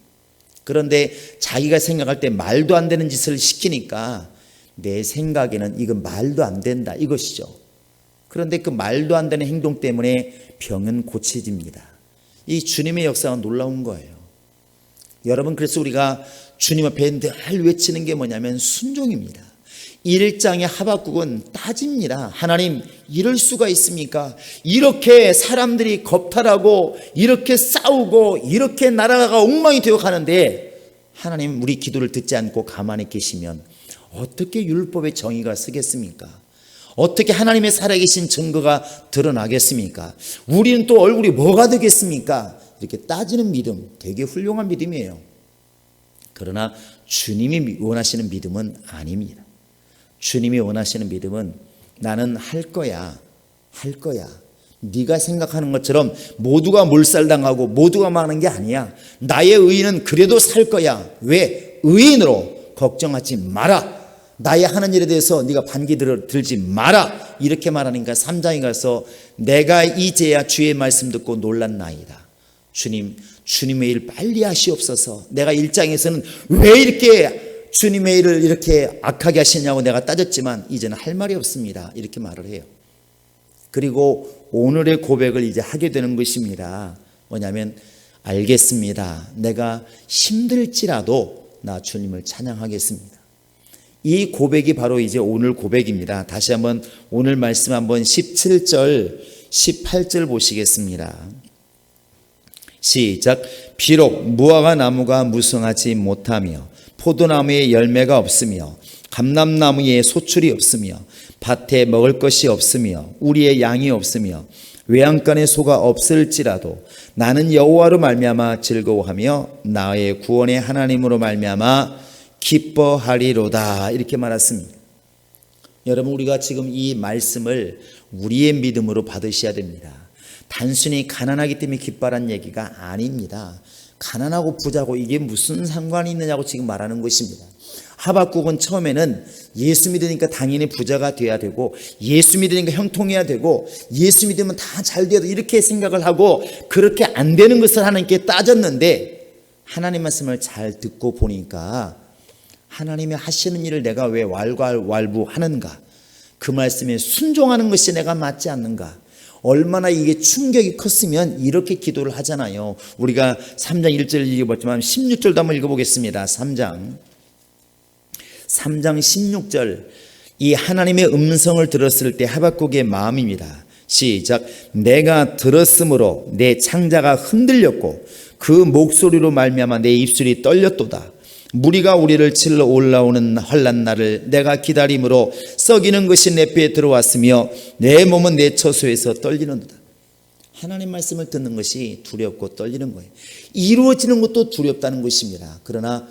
그런데 자기가 생각할 때 말도 안 되는 짓을 시키니까 내 생각에는 이건 말도 안 된다 이것이죠. 그런데 그 말도 안 되는 행동 때문에 병은 고쳐집니다. 이 주님의 역사가 놀라운 거예요. 여러분, 그래서 우리가 주님 앞에 늘 외치는 게 뭐냐면 순종입니다. 1장의 하박국은 따집니다. 하나님, 이럴 수가 있습니까? 이렇게 사람들이 겁탈하고 이렇게 싸우고 이렇게 나라가 엉망이 되어 가는데 하나님 우리 기도를 듣지 않고 가만히 계시면 어떻게 율법의 정의가 서겠습니까? 어떻게 하나님의 살아계신 증거가 드러나겠습니까? 우리는 또 얼굴이 뭐가 되겠습니까? 이렇게 따지는 믿음, 되게 훌륭한 믿음이에요. 그러나 주님이 원하시는 믿음은 아닙니다. 주님이 원하시는 믿음은 나는 할 거야. 네가 생각하는 것처럼 모두가 몰살당하고 모두가 망하는 게 아니야. 나의 의인은 그래도 살 거야. 왜? 의인으로 걱정하지 마라. 나의 하는 일에 대해서 네가 반기 들지 마라. 이렇게 말하니까 3장에 가서 내가 이제야 주의 말씀 듣고 놀랐나이다. 주님의 일 빨리 하시옵소서. 내가 1장에서는 왜 이렇게 주님의 일을 이렇게 악하게 하시냐고 내가 따졌지만 이제는 할 말이 없습니다. 이렇게 말을 해요. 그리고 오늘의 고백을 이제 하게 되는 것입니다. 뭐냐면 알겠습니다. 내가 힘들지라도 나 주님을 찬양하겠습니다. 이 고백이 바로 이제 오늘 고백입니다. 다시 한번 오늘 말씀 한번 17절 18절 보시겠습니다. 시작. 비록 무화과 나무가 무성하지 못하며 포도나무에 열매가 없으며 감람나무에 소출이 없으며 밭에 먹을 것이 없으며 우리의 양이 없으며 외양간에 소가 없을지라도 나는 여호와로 말미암아 즐거워하며 나의 구원의 하나님으로 말미암아 기뻐하리로다. 이렇게 말했습니다. 여러분, 우리가 지금 이 말씀을 우리의 믿음으로 받으셔야 됩니다. 단순히 가난하기 때문에 기뻐하라는 얘기가 아닙니다. 가난하고 부자고 이게 무슨 상관이 있느냐고 지금 말하는 것입니다. 하박국은 처음에는 예수 믿으니까 당연히 부자가 돼야 되고, 예수 믿으니까 형통해야 되고, 예수 믿으면 다 잘 돼야 돼, 이렇게 생각을 하고 그렇게 안 되는 것을 하나님께 따졌는데, 하나님 말씀을 잘 듣고 보니까 하나님이 하시는 일을 내가 왜 왈가왈부하는가, 그 말씀에 순종하는 것이 내가 맞지 않는가, 얼마나 이게 충격이 컸으면 이렇게 기도를 하잖아요. 우리가 3장 1절 읽어봤지만 16절도 한번 읽어보겠습니다. 3장 16절, 이 하나님의 음성을 들었을 때 하박국의 마음입니다. 시작. 내가 들었으므로 내 창자가 흔들렸고 그 목소리로 말미암아 내 입술이 떨렸도다. 무리가 우리를 칠러 올라오는 환난 날을 내가 기다림으로 썩이는 것이 내 뼈에 들어왔으며 내 몸은 내 처소에서 떨리는도다. 하나님 말씀을 듣는 것이 두렵고 떨리는 거예요. 이루어지는 것도 두렵다는 것입니다. 그러나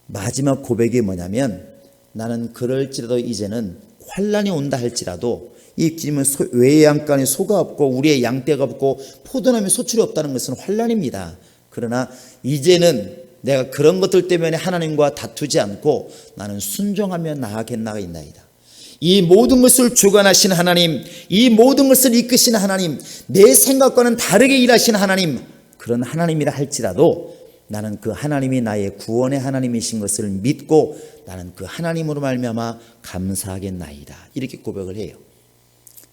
마지막 고백이 뭐냐면, 나는 그럴지라도 이제는 환난이 온다 할지라도 이 지금 외양간에 소가 없고 우리의 양떼가 없고 포도나무에 소출이 없다는 것은 환난입니다. 그러나 이제는 내가 그런 것들 때문에 하나님과 다투지 않고 나는 순종하며 나아가겠나이다. 이 모든 것을 주관하신 하나님, 이 모든 것을 이끄신 하나님, 내 생각과는 다르게 일하신 하나님, 그런 하나님이라 할지라도 나는 그 하나님이 나의 구원의 하나님이신 것을 믿고 나는 그 하나님으로 말미암아 감사하겠나이다. 이렇게 고백을 해요.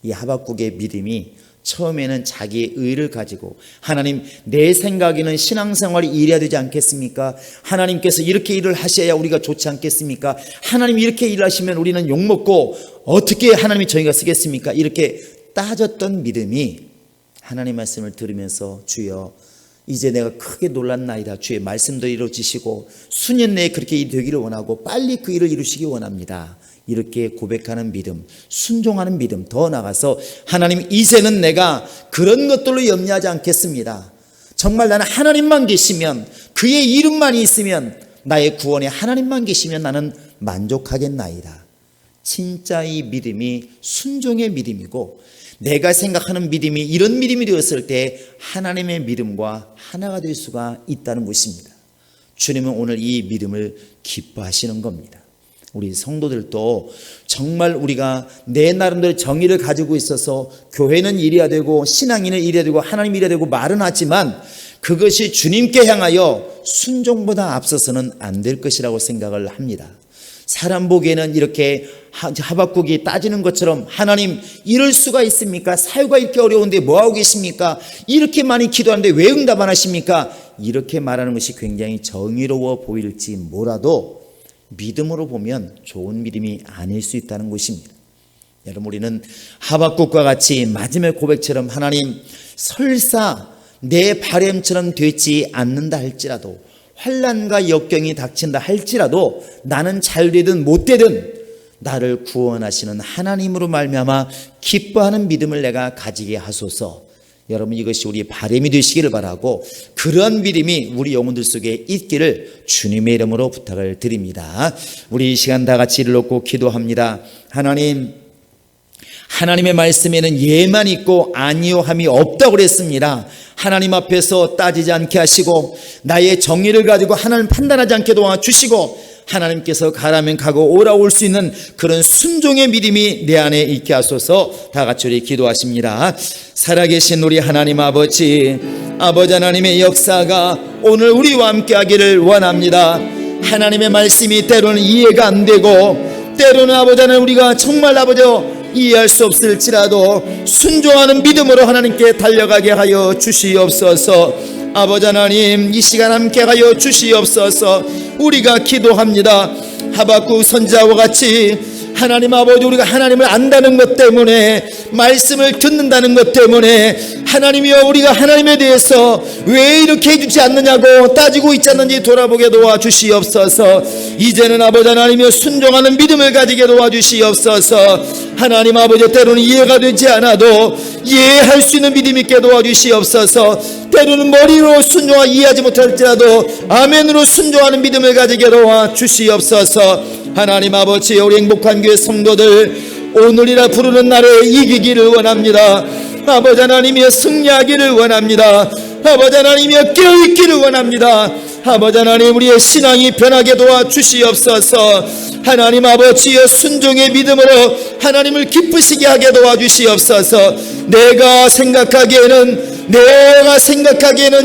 이 하박국의 믿음이 처음에는 자기의 의를 가지고, 하나님, 내 생각에는 신앙생활이 이래야 되지 않겠습니까? 하나님께서 이렇게 일을 하셔야 우리가 좋지 않겠습니까? 하나님 이렇게 일하시면 우리는 욕먹고 어떻게 하나님이 저희가 쓰겠습니까? 이렇게 따졌던 믿음이 하나님 말씀을 들으면서, 주여 이제 내가 크게 놀랐나이다. 주의 말씀도 이루어지시고 수년 내에 그렇게 되기를 원하고 빨리 그 일을 이루시기 원합니다. 이렇게 고백하는 믿음, 순종하는 믿음, 더 나아가서 하나님, 이제는 내가 그런 것들로 염려하지 않겠습니다. 정말 나는 하나님만 계시면, 그의 이름만 있으면, 나의 구원에 하나님만 계시면 나는 만족하겠나이다. 진짜 이 믿음이 순종의 믿음이고, 내가 생각하는 믿음이 이런 믿음이 되었을 때 하나님의 믿음과 하나가 될 수가 있다는 것입니다. 주님은 오늘 이 믿음을 기뻐하시는 겁니다. 우리 성도들도 정말 우리가 내 나름대로 정의를 가지고 있어서 교회는 이래야 되고 신앙인은 이래야 되고 하나님 이래야 되고 말은 하지만 그것이 주님께 향하여 순종보다 앞서서는 안 될 것이라고 생각을 합니다. 사람 보기에는 이렇게 하박국이 따지는 것처럼, 하나님 이럴 수가 있습니까? 사유가 이렇게 어려운데 뭐하고 계십니까? 이렇게 많이 기도하는데 왜 응답 안 하십니까? 이렇게 말하는 것이 굉장히 정의로워 보일지 몰라도 믿음으로 보면 좋은 믿음이 아닐 수 있다는 것입니다. 여러분, 우리는 하박국과 같이 마지막 고백처럼, 하나님 설사 내 바램처럼 되지 않는다 할지라도, 환난과 역경이 닥친다 할지라도 나는 잘 되든 못 되든 나를 구원하시는 하나님으로 말미암아 기뻐하는 믿음을 내가 가지게 하소서. 여러분, 이것이 우리 바람이 되시기를 바라고, 그러한 믿음이 우리 영혼들 속에 있기를 주님의 이름으로 부탁을 드립니다. 우리 이 시간 다 같이 이를 놓고 기도합니다. 하나님, 하나님의 말씀에는 예만 있고 아니요함이 없다고 그랬습니다. 하나님 앞에서 따지지 않게 하시고 나의 정의를 가지고 하나님 판단하지 않게 도와주시고, 하나님께서 가라면 가고 오라 올 수 있는 그런 순종의 믿음이 내 안에 있게 하소서. 다 같이 우리 기도하십니다. 살아계신 우리 하나님 아버지 하나님의 역사가 오늘 우리와 함께 하기를 원합니다. 하나님의 말씀이 때로는 이해가 안 되고, 때로는 아버지 하나님 우리가 정말 아버지 이해할 수 없을지라도 순종하는 믿음으로 하나님께 달려가게 하여 주시옵소서. 아버지 하나님, 이 시간 함께 하여 주시옵소서. 우리가 기도합니다. 하박국 선지자와 같이 하나님 아버지, 우리가 하나님을 안다는 것 때문에, 말씀을 듣는다는 것 때문에 하나님이여 우리가 하나님에 대해서 왜 이렇게 해주지 않느냐고 따지고 있지 않는지 돌아보게 도와주시옵소서. 이제는 아버지 하나님이여 순종하는 믿음을 가지게 도와주시옵소서. 하나님 아버지 때로는 이해가 되지 않아도 이해할 수 있는 믿음 있게 도와주시옵소서. 때로는 머리로 순종하고 이해하지 못할지라도 아멘으로 순종하는 믿음을 가지게 도와주시옵소서. 하나님 아버지 우리 행복한 교회 성도들 오늘이라 부르는 날에 이기기를 원합니다. 아버지 하나님이여 승리하기를 원합니다. 아버지 하나님이여 깨어있기를 원합니다. 아버지 하나님 우리의 신앙이 변하게 도와주시옵소서. 하나님 아버지여 순종의 믿음으로 하나님을 기쁘시게 하게 도와주시옵소서. 내가 생각하기에는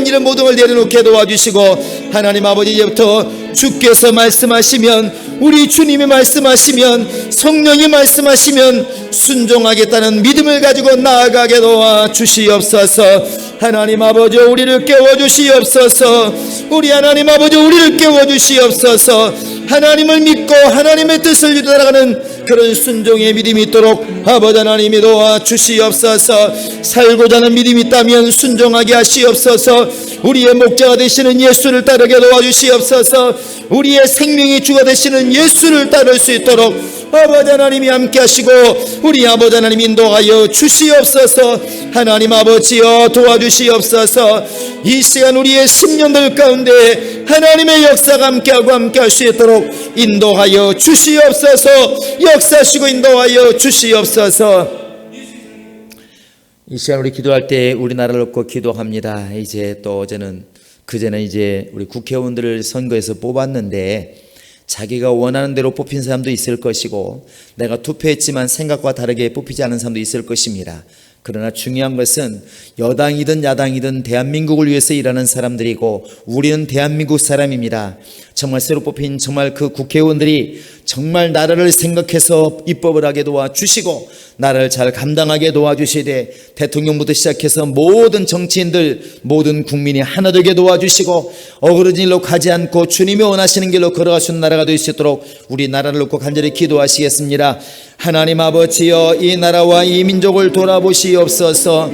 이런 모든 걸 내려놓게 도와주시고 하나님 아버지 이제부터 주께서 말씀하시면 우리 주님이 말씀하시면 성령이 말씀하시면 순종하겠다는 믿음을 가지고 나아가게 도와주시옵소서. 하나님 아버지 우리를 깨워주시옵소서. 우리 하나님 아버지 우리를 깨워주시옵소서. 하나님을 믿고 하나님의 뜻을 따라가는 그런 순종의 믿음이 있도록 아버지 하나님이 도와주시옵소서. 살고자 하는 믿음이 있다면 순종하게 하시옵소서. 우리의 목자가 되시는 예수를 따르게 도와주시옵소서. 우리의 생명의 주가 되시는 예수를 따를 수 있도록 아버지 하나님이 함께 하시고 우리 아버지 하나님 인도하여 주시옵소서. 하나님 아버지여 도와주시옵소서. 이 시간 우리의 10년들 가운데 하나님의 역사가 함께하고 함께할 수 있도록 인도하여 주시옵소서. 역사하시고 인도하여 주시옵소서. 이 시간 우리 기도할 때 우리나라를 놓고 기도합니다. 이제 또 그제는 이제 우리 국회의원들을 선거에서 뽑았는데 자기가 원하는 대로 뽑힌 사람도 있을 것이고 내가 투표했지만 생각과 다르게 뽑히지 않은 사람도 있을 것입니다. 그러나 중요한 것은 여당이든 야당이든 대한민국을 위해서 일하는 사람들이고 우리는 대한민국 사람입니다. 정말 새로 뽑힌 정말 그 국회의원들이 정말 나라를 생각해서 입법을 하게 도와주시고 나라를 잘 감당하게 도와주시되 대통령부터 시작해서 모든 정치인들 모든 국민이 하나 되게 도와주시고 어그러진 일로 가지 않고 주님이 원하시는 길로 걸어가시는 나라가 될 수 있도록 우리 나라를 놓고 간절히 기도하시겠습니다. 하나님 아버지여 이 나라와 이 민족을 돌아보시옵소서.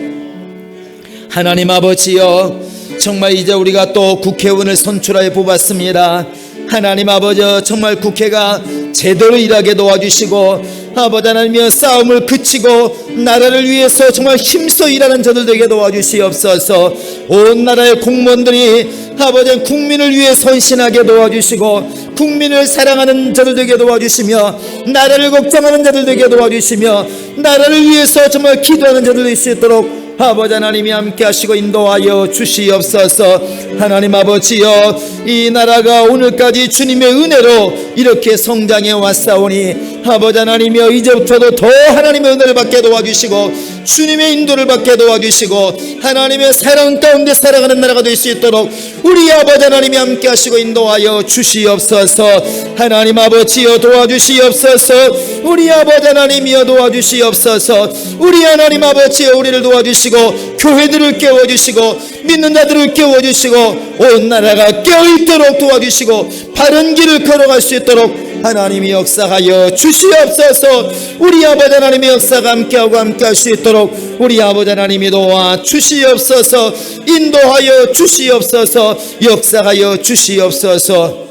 하나님 아버지여 정말 이제 우리가 또 국회의원을 선출하여 뽑았습니다. 하나님 아버지 정말 국회가 제대로 일하게 도와주시고 아버지 하나님이여 싸움을 그치고 나라를 위해서 정말 힘써 일하는 저들 되게 도와주시옵소서. 온 나라의 공무원들이 아버지 국민을 위해 헌신하게 도와주시고 국민을 사랑하는 자들 되게 도와주시며 나라를 걱정하는 자들 되게 도와주시며 나라를 위해서 정말 기도하는 자들 될 수 있도록 아버지 하나님이 함께 하시고 인도하여 주시옵소서. 하나님 아버지여 이 나라가 오늘까지 주님의 은혜로 이렇게 성장해 왔사오니 아버지 하나님이여 이제부터도 더 하나님의 은혜를 받게 도와주시고 주님의 인도를 받게 도와주시고 하나님의 사랑 가운데 살아가는 나라가 될 수 있도록 우리 아버지 하나님이 함께 하시고 인도하여 주시옵소서. 하나님 아버지여 도와주시옵소서. 우리 아버지 하나님이여 도와주시옵소서. 우리 하나님 아버지여 우리를 도와주시고 교회들을 깨워주시고 믿는 자들을 깨워주시고 온 나라가 깨어있도록 도와주시고 바른 길을 걸어갈 수 있도록 하나님이 역사하여 주시옵소서. 우리 아버지 하나님의 역사가 함께하고 함께할 수 있도록 우리 아버지 하나님이 도와 주시옵소서. 인도하여 주시옵소서. 역사하여 주시옵소서.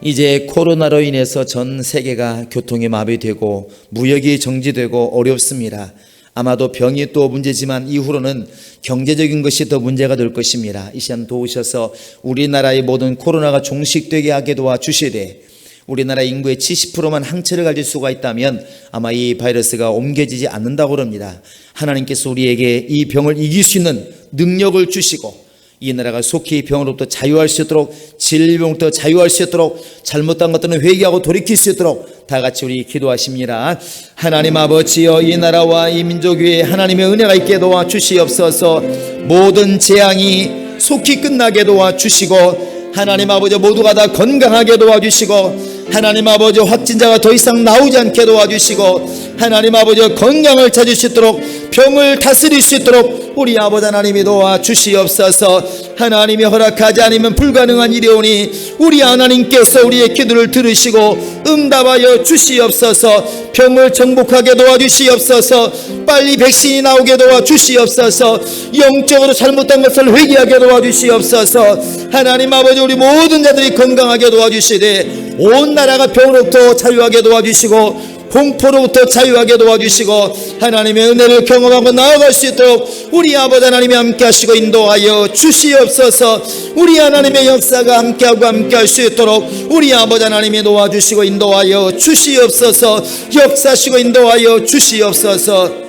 이제 코로나로 인해서 전 세계가 교통이 마비되고 무역이 정지되고 어렵습니다. 아마도 병이 또 문제지만 이후로는 경제적인 것이 더 문제가 될 것입니다. 이 시간 도우셔서 우리나라의 모든 코로나가 종식되게 하게 도와주시되 우리나라 인구의 70%만 항체를 가질 수가 있다면 아마 이 바이러스가 옮겨지지 않는다고 합니다. 하나님께서 우리에게 이 병을 이길 수 있는 능력을 주시고 이 나라가 속히 병으로부터 자유할 수 있도록 질병부터 자유할 수 있도록 잘못한 것들은 회개하고 돌이킬 수 있도록 다 같이 우리 기도하십니다. 하나님 아버지여 이 나라와 이 민족 위에 하나님의 은혜가 있게 도와주시옵소서. 모든 재앙이 속히 끝나게 도와주시고 하나님 아버지 모두가 다 건강하게 도와주시고 하나님 아버지 확진자가 더 이상 나오지 않게 도와주시고 하나님 아버지 건강을 찾을 수 있도록 병을 다스릴 수 있도록 우리 아버지 하나님이 도와주시옵소서. 하나님이 허락하지 않으면 불가능한 일이 오니 우리 하나님께서 우리의 기도를 들으시고 응답하여 주시옵소서. 병을 정복하게 도와주시옵소서. 빨리 백신이 나오게 도와주시옵소서. 영적으로 잘못한 것을 회개하게 도와주시옵소서. 하나님 아버지, 우리 모든 자들이 건강하게 도와주시되 온 나라가 병으로부터 자유하게 도와주시고 공포로부터 자유하게 도와주시고 하나님의 은혜를 경험하고 나아갈 수 있도록 우리 아버지 하나님이 함께 하시고 인도하여 주시옵소서. 우리 하나님의 역사가 함께하고 함께할 수 있도록 우리 아버지 하나님이 도와주시고 인도하여 주시옵소서. 역사하시고 인도하여 주시옵소서.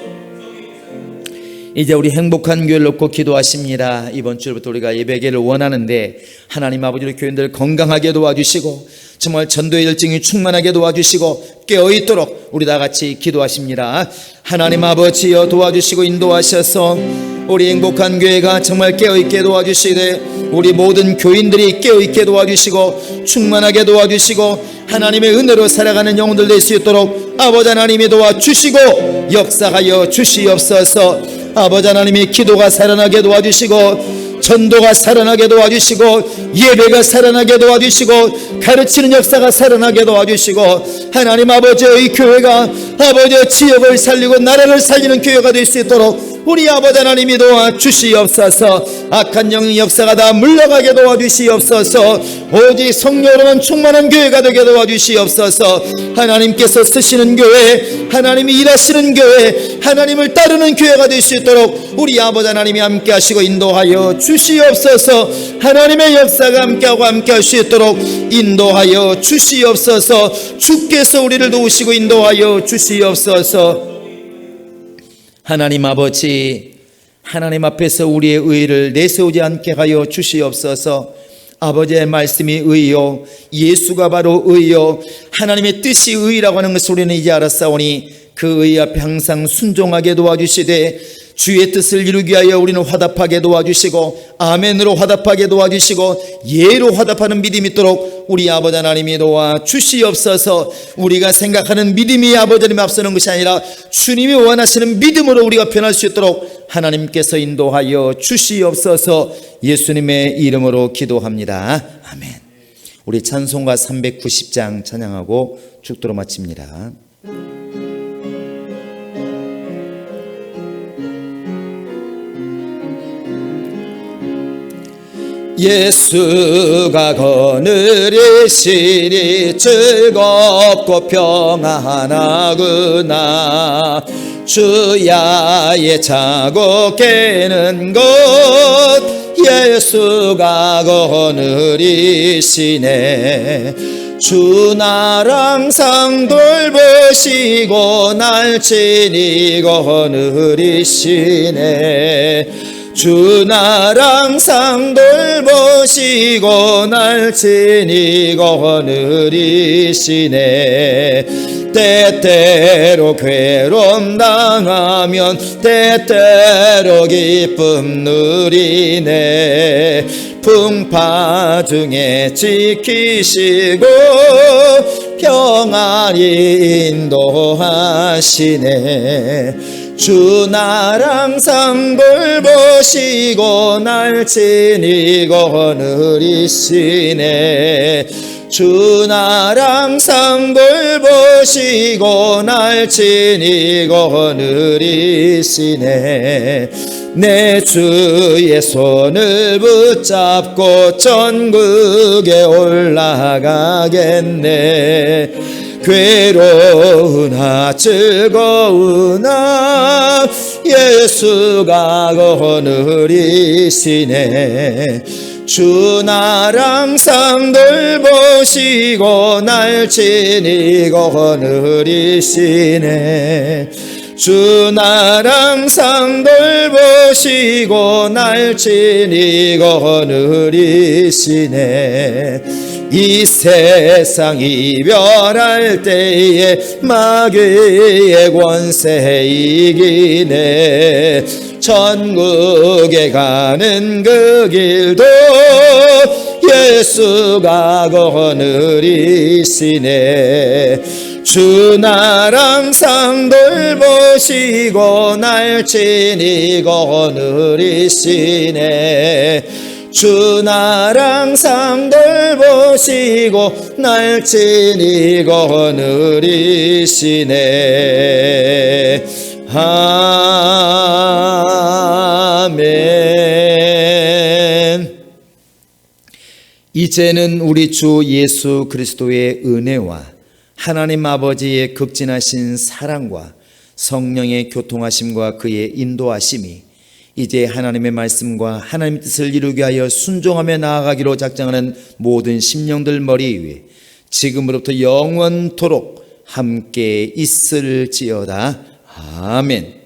이제 우리 행복한 교회를 놓고 기도하십니다. 이번 주부터 우리가 예배계를 원하는데 하나님 아버지, 우리 교인들 건강하게 도와주시고 정말 전도의 열정이 충만하게 도와주시고 깨어있도록 우리 다 같이 기도하십니다. 하나님 아버지여, 도와주시고 인도하셔서 우리 행복한 교회가 정말 깨어있게 도와주시되 우리 모든 교인들이 깨어있게 도와주시고 충만하게 도와주시고 하나님의 은혜로 살아가는 영혼들 될 수 있도록 아버지 하나님이 도와주시고 역사하여 주시옵소서. 아버지 하나님이 기도가 살아나게 도와주시고 전도가 살아나게 도와주시고 예배가 살아나게 도와주시고 가르치는 역사가 살아나게 도와주시고 하나님 아버지의 교회가 아버지의 지역을 살리고 나라를 살리는 교회가 될 수 있도록 우리 아버지 하나님이 도와주시옵소서. 악한 영의 역사가 다 물러가게 도와주시옵소서. 오직 성령으로만 충만한 교회가 되게 도와주시옵소서. 하나님께서 쓰시는 교회, 하나님이 일하시는 교회, 하나님을 따르는 교회가 될 수 있도록 우리 아버지 하나님이 함께 하시고 인도하여 주시옵소서. 하나님의 역사가 함께하고 함께할 수 있도록 인도하여 주시옵소서. 주께서 우리를 도우시고 인도하여 주시옵소서. 하나님 아버지, 하나님 앞에서 우리의 의를 내세우지 않게 하여 주시옵소서. 아버지의 말씀이 의요, 예수가 바로 의요, 하나님의 뜻이 의라고 하는 것을 우리는 이제 알았사오니 그 의 앞에 항상 순종하게 도와주시되 주의 뜻을 이루기 위하여 우리는 화답하게 도와주시고 아멘으로 화답하게 도와주시고 예로 화답하는 믿음이 있도록 우리 아버지 하나님이 도와주시옵소서. 우리가 생각하는 믿음이 아버지 하나님 앞서는 것이 아니라 주님이 원하시는 믿음으로 우리가 변할 수 있도록 하나님께서 인도하여 주시옵소서. 예수님의 이름으로 기도합니다. 아멘. 우리 찬송가 390장 찬양하고 축도로 마칩니다. 예수가 거느리시니 즐겁고 평안하구나. 주야의 자고 깨는 것 예수가 거느리시네. 주 나랑 상 돌보시고 날 친히 거느리시네. 주 나랑 상 돌보시고 날 친히 거느리시네. 때때로 괴로움 당하면 때때로 기쁨 누리네. 풍파 중에 지키시고 평안히 인도하시네. 주 나랑 상 돌보시고 날 친히 거느리시네. 주 나랑 상 돌보시고 날 친히 거느리시네. 내 주의 손을 붙잡고 천국에 올라가겠네. 괴로우나 즐거우나 예수가 거느리시네. 주 나랑 상 돌보시고 날 친히 거느리시네. 주 나랑 상 돌보시고 날 친히 거느리시네. 이 세상 이별할 때에 마귀의 권세 이기네. 천국에 가는 그 길도 예수가 거느리시네. 주 날 항상 돌보시고 날 친히 거느리시네. 주 날 항상 돌보시고 날 친히 거느리시네. 아멘. 이제는 우리 주 예수 그리스도의 은혜와 하나님 아버지의 극진하신 사랑과 성령의 교통하심과 그의 인도하심이 이제 하나님의 말씀과 하나님의 뜻을 이루게 하여 순종하며 나아가기로 작정하는 모든 심령들 머리 위에 지금으로부터 영원토록 함께 있을지어다. 아멘.